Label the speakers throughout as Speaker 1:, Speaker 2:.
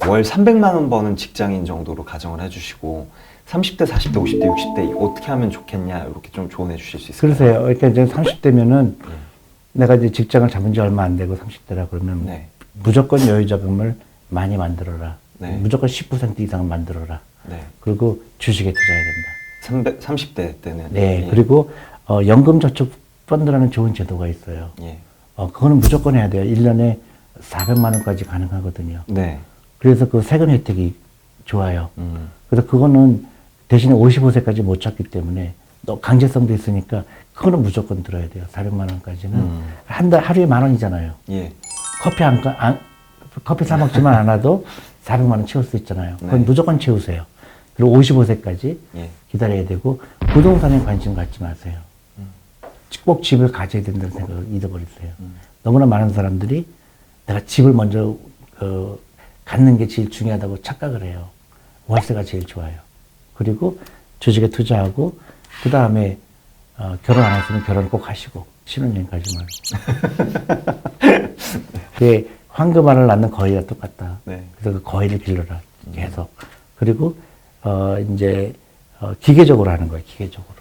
Speaker 1: 월 300만 원 버는 직장인 정도로 가정을 해주시고 30대, 40대, 50대, 60대 어떻게 하면 좋겠냐 이렇게 좀 조언해 주실 수 있을까요?
Speaker 2: 그러세요. 그러니까 이제 30대면은 내가 이제 직장을 잡은 지 얼마 안 되고 30대라 그러면
Speaker 1: 네.
Speaker 2: 무조건 여유자금을 많이 만들어라.
Speaker 1: 네.
Speaker 2: 무조건 10% 이상 만들어라.
Speaker 1: 네.
Speaker 2: 그리고 주식에 투자해야 된다.
Speaker 1: 30대 때는
Speaker 2: 네.
Speaker 1: 예.
Speaker 2: 그리고 연금저축 펀드라는 좋은 제도가 있어요.
Speaker 1: 예.
Speaker 2: 그거는 무조건 해야 돼요. 1년에 400만 원까지 가능하거든요.
Speaker 1: 네.
Speaker 2: 그래서 그 세금 혜택이 좋아요. 그래서 그거는 대신에 55세까지 못 찾기 때문에 또 강제성도 있으니까 그거는 무조건 들어야 돼요. 400만 원까지는. 하루에 10,000원이잖아요.
Speaker 1: 예.
Speaker 2: 커피 사 먹지만 않아도 400만 원 채울 수 있잖아요. 그건
Speaker 1: 네.
Speaker 2: 무조건 채우세요. 그리고 55세까지
Speaker 1: 예.
Speaker 2: 기다려야 되고 부동산에 관심 갖지 마세요. 꼭 집을 가져야 된다는 생각을 잊어버리세요. 너무나 많은 사람들이 내가 집을 먼저 갖는 게 제일 중요하다고 착각을 해요. 월세가 제일 좋아요. 그리고 주식에 투자하고 그 다음에 결혼 안 했으면 결혼 꼭 하시고 신혼여행 가지 말고. 그게 황금알을 낳는 거위와 똑같다.
Speaker 1: 네.
Speaker 2: 그래서 그 거위를 길러라 계속. 그리고 이제 기계적으로 하는 거예요. 기계적으로.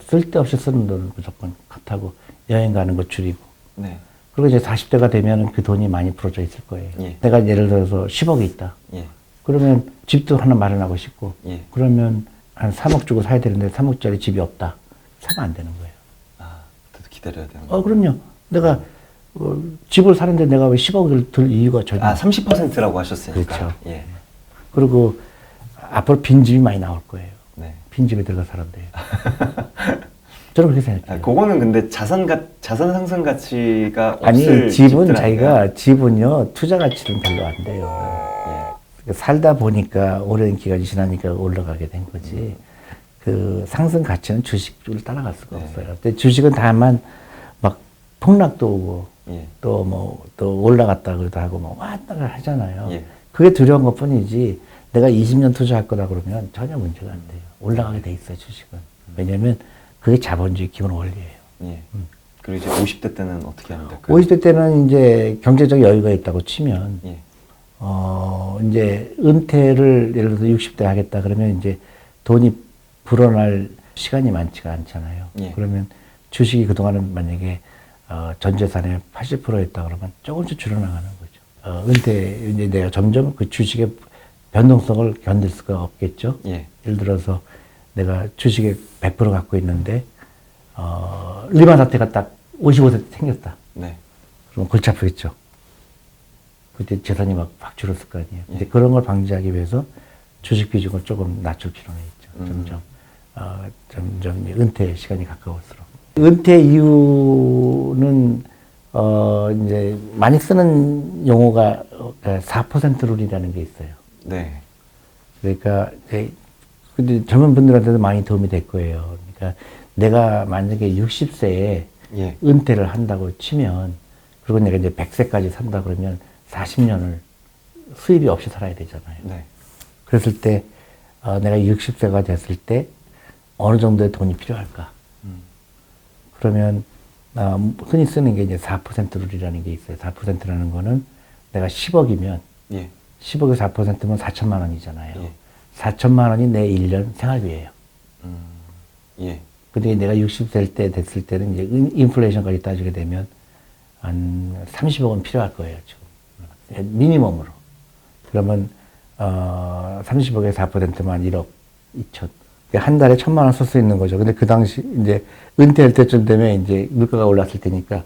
Speaker 2: 쓸데없이 쓰는 돈은 무조건 컷하고 여행 가는 거 줄이고.
Speaker 1: 네.
Speaker 2: 그리고 이제 40대가 되면 그 돈이 많이 풀어져 있을 거예요.
Speaker 1: 예.
Speaker 2: 내가 예를 들어서 10억이 있다.
Speaker 1: 예.
Speaker 2: 그러면 집도 하나 마련하고 싶고.
Speaker 1: 예.
Speaker 2: 그러면 한 3억 주고 사야 되는데 3억짜리 집이 없다. 사면 안 되는 거예요.
Speaker 1: 아, 그래도 기다려야 되는 거예요.
Speaker 2: 그럼요. 내가 집을 사는데 내가 왜 10억을 들 이유가 전혀.
Speaker 1: 30%라고 하셨으니까.
Speaker 2: 그렇죠.
Speaker 1: 예.
Speaker 2: 그리고 앞으로 빈집이 많이 나올 거예요.
Speaker 1: 네.
Speaker 2: 빈집에 들어가 살아도 돼요. 저는 그렇게 생각해요.
Speaker 1: 그거는 근데 자산 상승 가치가
Speaker 2: 아니,
Speaker 1: 없을
Speaker 2: 집은
Speaker 1: 집들
Speaker 2: 자기가, 집은요, 투자 가치는 별로 안 돼요. 살다 보니까 오랜 기간이 지나니까 올라가게 된 거지. 그 상승 가치는 주식을 따라갈 수가
Speaker 1: 네.
Speaker 2: 없어요. 근데 주식은 다만 막 폭락도 오고
Speaker 1: 예.
Speaker 2: 또 올라갔다고도 하고 뭐 왔다 갔다 하잖아요.
Speaker 1: 예.
Speaker 2: 그게 두려운 것 뿐이지 내가 20년 투자할 거다 그러면 전혀 문제가 안 돼요. 올라가게 돼 있어요, 주식은. 왜냐면 그게 자본주의 기본 원리예요.
Speaker 1: 예. 그리고 이제 50대 때는 어떻게 하면 될까요?
Speaker 2: 50대 때는 이제 경제적 여유가 있다고 치면,
Speaker 1: 예.
Speaker 2: 이제 은퇴를 예를 들어서 60대 하겠다 그러면 이제 돈이 불어날 시간이 많지가 않잖아요.
Speaker 1: 예.
Speaker 2: 그러면 주식이 그동안은 만약에 전 재산의 80%였다 그러면 조금씩 줄어나가는 거죠. 은퇴, 이제 내가 점점 그 주식의 변동성을 견딜 수가 없겠죠.
Speaker 1: 예.
Speaker 2: 예를 들어서 내가 주식에 100% 갖고 있는데, 리만 사태가 딱 55세 때 생겼다.
Speaker 1: 네.
Speaker 2: 그럼 골치 아프겠죠. 그때 재산이 막 줄었을 거 아니에요.
Speaker 1: 예.
Speaker 2: 근데 그런 걸 방지하기 위해서 주식 비중을 조금 낮출 필요가 있죠. 점점 이제 은퇴 시간이 가까울수록. 은퇴 이후는, 이제 많이 쓰는 용어가 4% 룰이라는 게 있어요.
Speaker 1: 네.
Speaker 2: 그러니까, 근데 젊은 분들한테도 많이 도움이 될 거예요. 그러니까 내가 만약에 60세에
Speaker 1: 예.
Speaker 2: 은퇴를 한다고 치면, 그리고 내가 이제 100세까지 산다 그러면 40년을 수입이 없이 살아야 되잖아요.
Speaker 1: 네.
Speaker 2: 그랬을 때, 내가 60세가 됐을 때 어느 정도의 돈이 필요할까? 그러면, 흔히 쓰는 게 이제 4% 룰이라는 게 있어요. 4%라는 거는 내가 10억이면,
Speaker 1: 예.
Speaker 2: 10억에 4%면 4천만 원이잖아요.
Speaker 1: 예.
Speaker 2: 4천만 원이 내 1년 생활비예요.
Speaker 1: 예.
Speaker 2: 근데 내가 60세 때 됐을 때는 이제 인플레이션까지 따지게 되면 한 30억은 필요할 거예요, 지금. 미니멈으로. 그러면, 30억에 4%만 1억 2천. 한 달에 1,000만 원 쓸 수 있는 거죠. 근데 그 당시 이제 은퇴할 때쯤 되면 이제 물가가 올랐을 테니까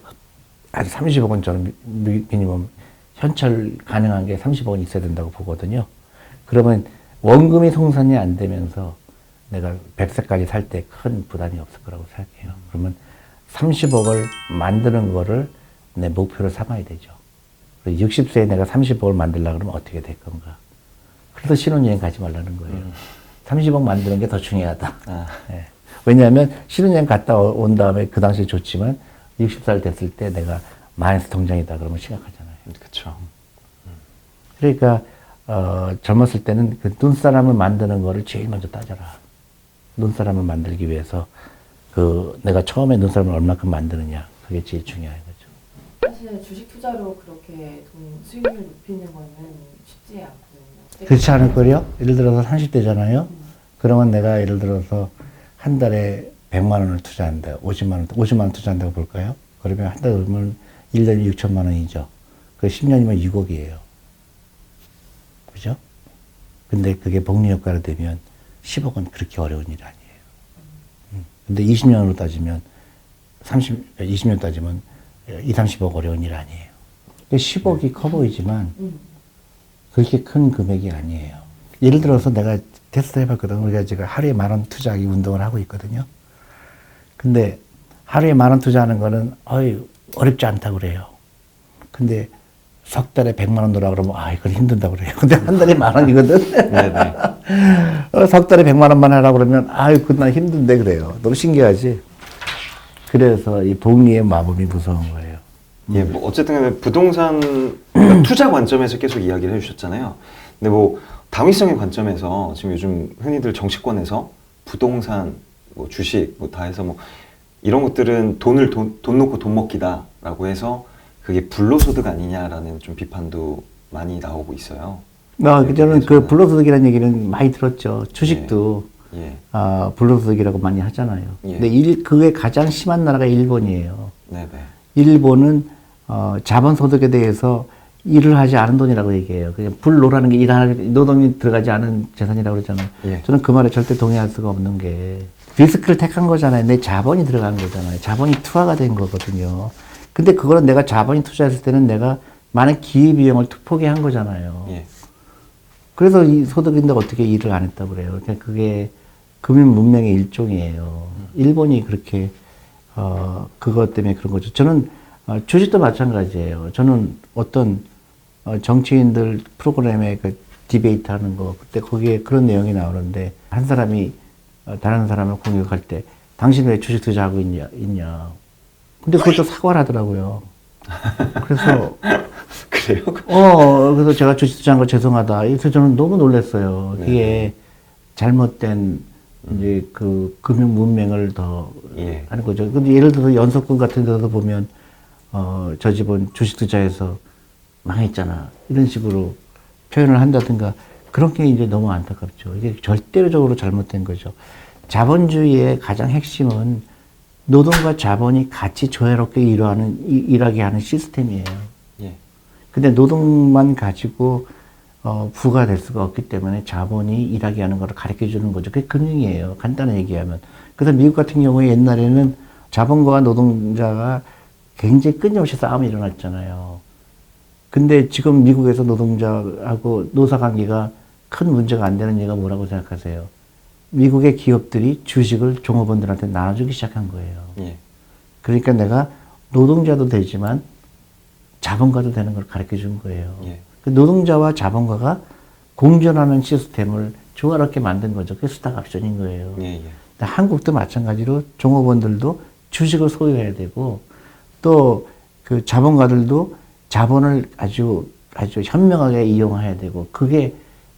Speaker 2: 한 30억은 저는 미니멈 현찰 가능한 게 30억은 있어야 된다고 보거든요. 그러면 원금이 송산이 안 되면서 내가 100세까지 살 때 큰 부담이 없을 거라고 생각해요. 그러면 30억을 만드는 거를 내 목표로 삼아야 되죠. 60세에 내가 30억을 만들려고 그러면 어떻게 될 건가. 그래서 신혼여행 가지 말라는 거예요. 30억 만드는 게 더 중요하다. 네. 왜냐하면 신혼여행 갔다 온 다음에 그 당시에 좋지만 60살 됐을 때 내가 마이너스 통장이다 그러면 심각하잖아요.
Speaker 1: 그렇죠.
Speaker 2: 그러니까 젊었을 때는 그 눈사람을 만드는 거를 제일 먼저 따져라. 눈사람을 만들기 위해서 내가 처음에 눈사람을 얼마큼 만드느냐 그게 제일 중요한 거죠.
Speaker 3: 사실 주식 투자로 그렇게 돈 수익률 높이는 거는 쉽지 않거든요.
Speaker 2: 그렇지 않을걸요? 예를 들어서 30대잖아요? 그러면 내가 예를 들어서 한 달에 100만 원을 투자한다. 50만 원 투자한다고 볼까요? 그러면 한 달에 그러면 1년에 6천만 원이죠. 그 10년이면 6억이에요. 그죠? 근데 그게 복리 효과로 되면 10억은 그렇게 어려운 일이 아니에요. 근데 20년으로 따지면 20년 따지면 2, 30억 어려운 일 아니에요. 10억이 커 보이지만 그렇게 큰 금액이 아니에요. 예를 들어서 내가 테스트 해봤거든. 우리가 지금 하루에 10,000원 투자하기 운동을 하고 있거든요. 근데 하루에 10,000원 투자하는 거는 어렵지 않다고 그래요. 근데 석 달에 100만 원 넣으라 그러면 이건 힘든다고 그래요. 근데 한 달에 10,000원이거든.
Speaker 1: 네네.
Speaker 2: 석 달에 100만 원만 하라고 그러면 그건 난 힘든데 그래요. 너무 신기하지? 그래서 이 복리의 마법이 무서운 거예요.
Speaker 1: 예, 뭐 어쨌든 부동산 그러니까 투자 관점에서 계속 이야기를 해주셨잖아요. 근데 뭐 당위성의 관점에서 지금 요즘 흔히들 정치권에서 부동산, 뭐 주식, 뭐 다 해서 뭐 이런 것들은 돈 놓고 돈 먹기다라고 해서 그게 불로소득 아니냐라는 좀 비판도 많이 나오고 있어요.
Speaker 2: 저는 그 불로소득이라는 얘기는 많이 들었죠. 주식도
Speaker 1: 예.
Speaker 2: 불로소득이라고 많이 하잖아요.
Speaker 1: 예.
Speaker 2: 근데 그게 가장 심한 나라가 일본이에요.
Speaker 1: 네네.
Speaker 2: 일본은 자본소득에 대해서 일을 하지 않은 돈이라고 얘기해요. 그냥 불로라는 게 노동이 들어가지 않은 재산이라고 그러잖아요.
Speaker 1: 예.
Speaker 2: 저는 그 말에 절대 동의할 수가 없는 게 리스크를 택한 거잖아요. 내 자본이 들어간 거잖아요. 자본이 투하가 된 거거든요. 근데 그거는 내가 자본이 투자했을 때는 내가 많은 기회비용을 포기한 거잖아요.
Speaker 1: 예.
Speaker 2: 그래서 이 소득인데 어떻게 일을 안 했다고 그래요. 그냥 그게 금융 문명의 일종이에요. 일본이 그렇게 그것 때문에 그런 거죠. 저는 주식도 마찬가지예요. 저는 어떤 정치인들 프로그램에 그 디베이트 하는 거 그때 거기에 그런 내용이 나오는데 한 사람이 다른 사람을 공격할 때 당신 왜 주식 투자하고 있냐. 근데 그것도 사과를 하더라고요. 그래서
Speaker 1: 그래요?
Speaker 2: 그래서 제가 주식 투자한 거 죄송하다. 그래서 저는 너무 놀랐어요.
Speaker 1: 네.
Speaker 2: 그게 잘못된 이제 그 금융 문맹을 더
Speaker 1: 예.
Speaker 2: 하는 거죠. 근데 예를 들어서 연속금 같은 데서 보면 저 집은 주식 투자해서 망했잖아. 이런 식으로 표현을 한다든가 그런 게 이제 너무 안타깝죠. 이게 절대적으로 잘못된 거죠. 자본주의의 가장 핵심은 노동과 자본이 같이 조화롭게 일하게 하는 시스템이에요.
Speaker 1: 예.
Speaker 2: 근데 노동만 가지고 부가 될 수가 없기 때문에 자본이 일하게 하는 걸 가르쳐 주는 거죠. 그게 금융이에요. 간단히 얘기하면. 그래서 미국 같은 경우에 옛날에는 자본가와 노동자가 굉장히 끊임없이 싸움이 일어났잖아요. 근데 지금 미국에서 노동자하고 노사 관계가 큰 문제가 안 되는 이유가 뭐라고 생각하세요? 미국의 기업들이 주식을 종업원들한테 나눠주기 시작한 거예요.
Speaker 1: 예.
Speaker 2: 그러니까 내가 노동자도 되지만 자본가도 되는 걸 가르쳐 준 거예요.
Speaker 1: 예.
Speaker 2: 그 노동자와 자본가가 공존하는 시스템을 조화롭게 만든 거죠. 그게 스탁옵션인 거예요.
Speaker 1: 예. 예.
Speaker 2: 한국도 마찬가지로 종업원들도 주식을 소유해야 되고 또 그 자본가들도 자본을 아주 현명하게 이용해야 되고 그게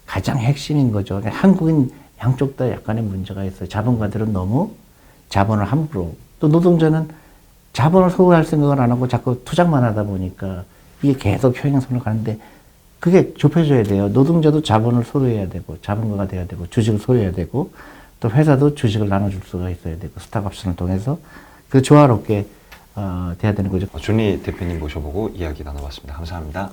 Speaker 2: 가장 핵심인 거죠. 한국은 양쪽 다 약간의 문제가 있어요. 자본가들은 너무 자본을 함부로 또 노동자는 자본을 소유할 생각을 안 하고 자꾸 투자만 하다 보니까 이게 계속 평행선으로 가는데 그게 좁혀져야 돼요. 노동자도 자본을 소유해야 되고 자본가가 돼야 되고 주식을 소유해야 되고 또 회사도 주식을 나눠줄 수가 있어야 되고 스탁옵션을 통해서 그 조화롭게 돼야 되는 거죠.
Speaker 1: 존리 대표님 모셔보고 이야기 나눠봤습니다. 감사합니다.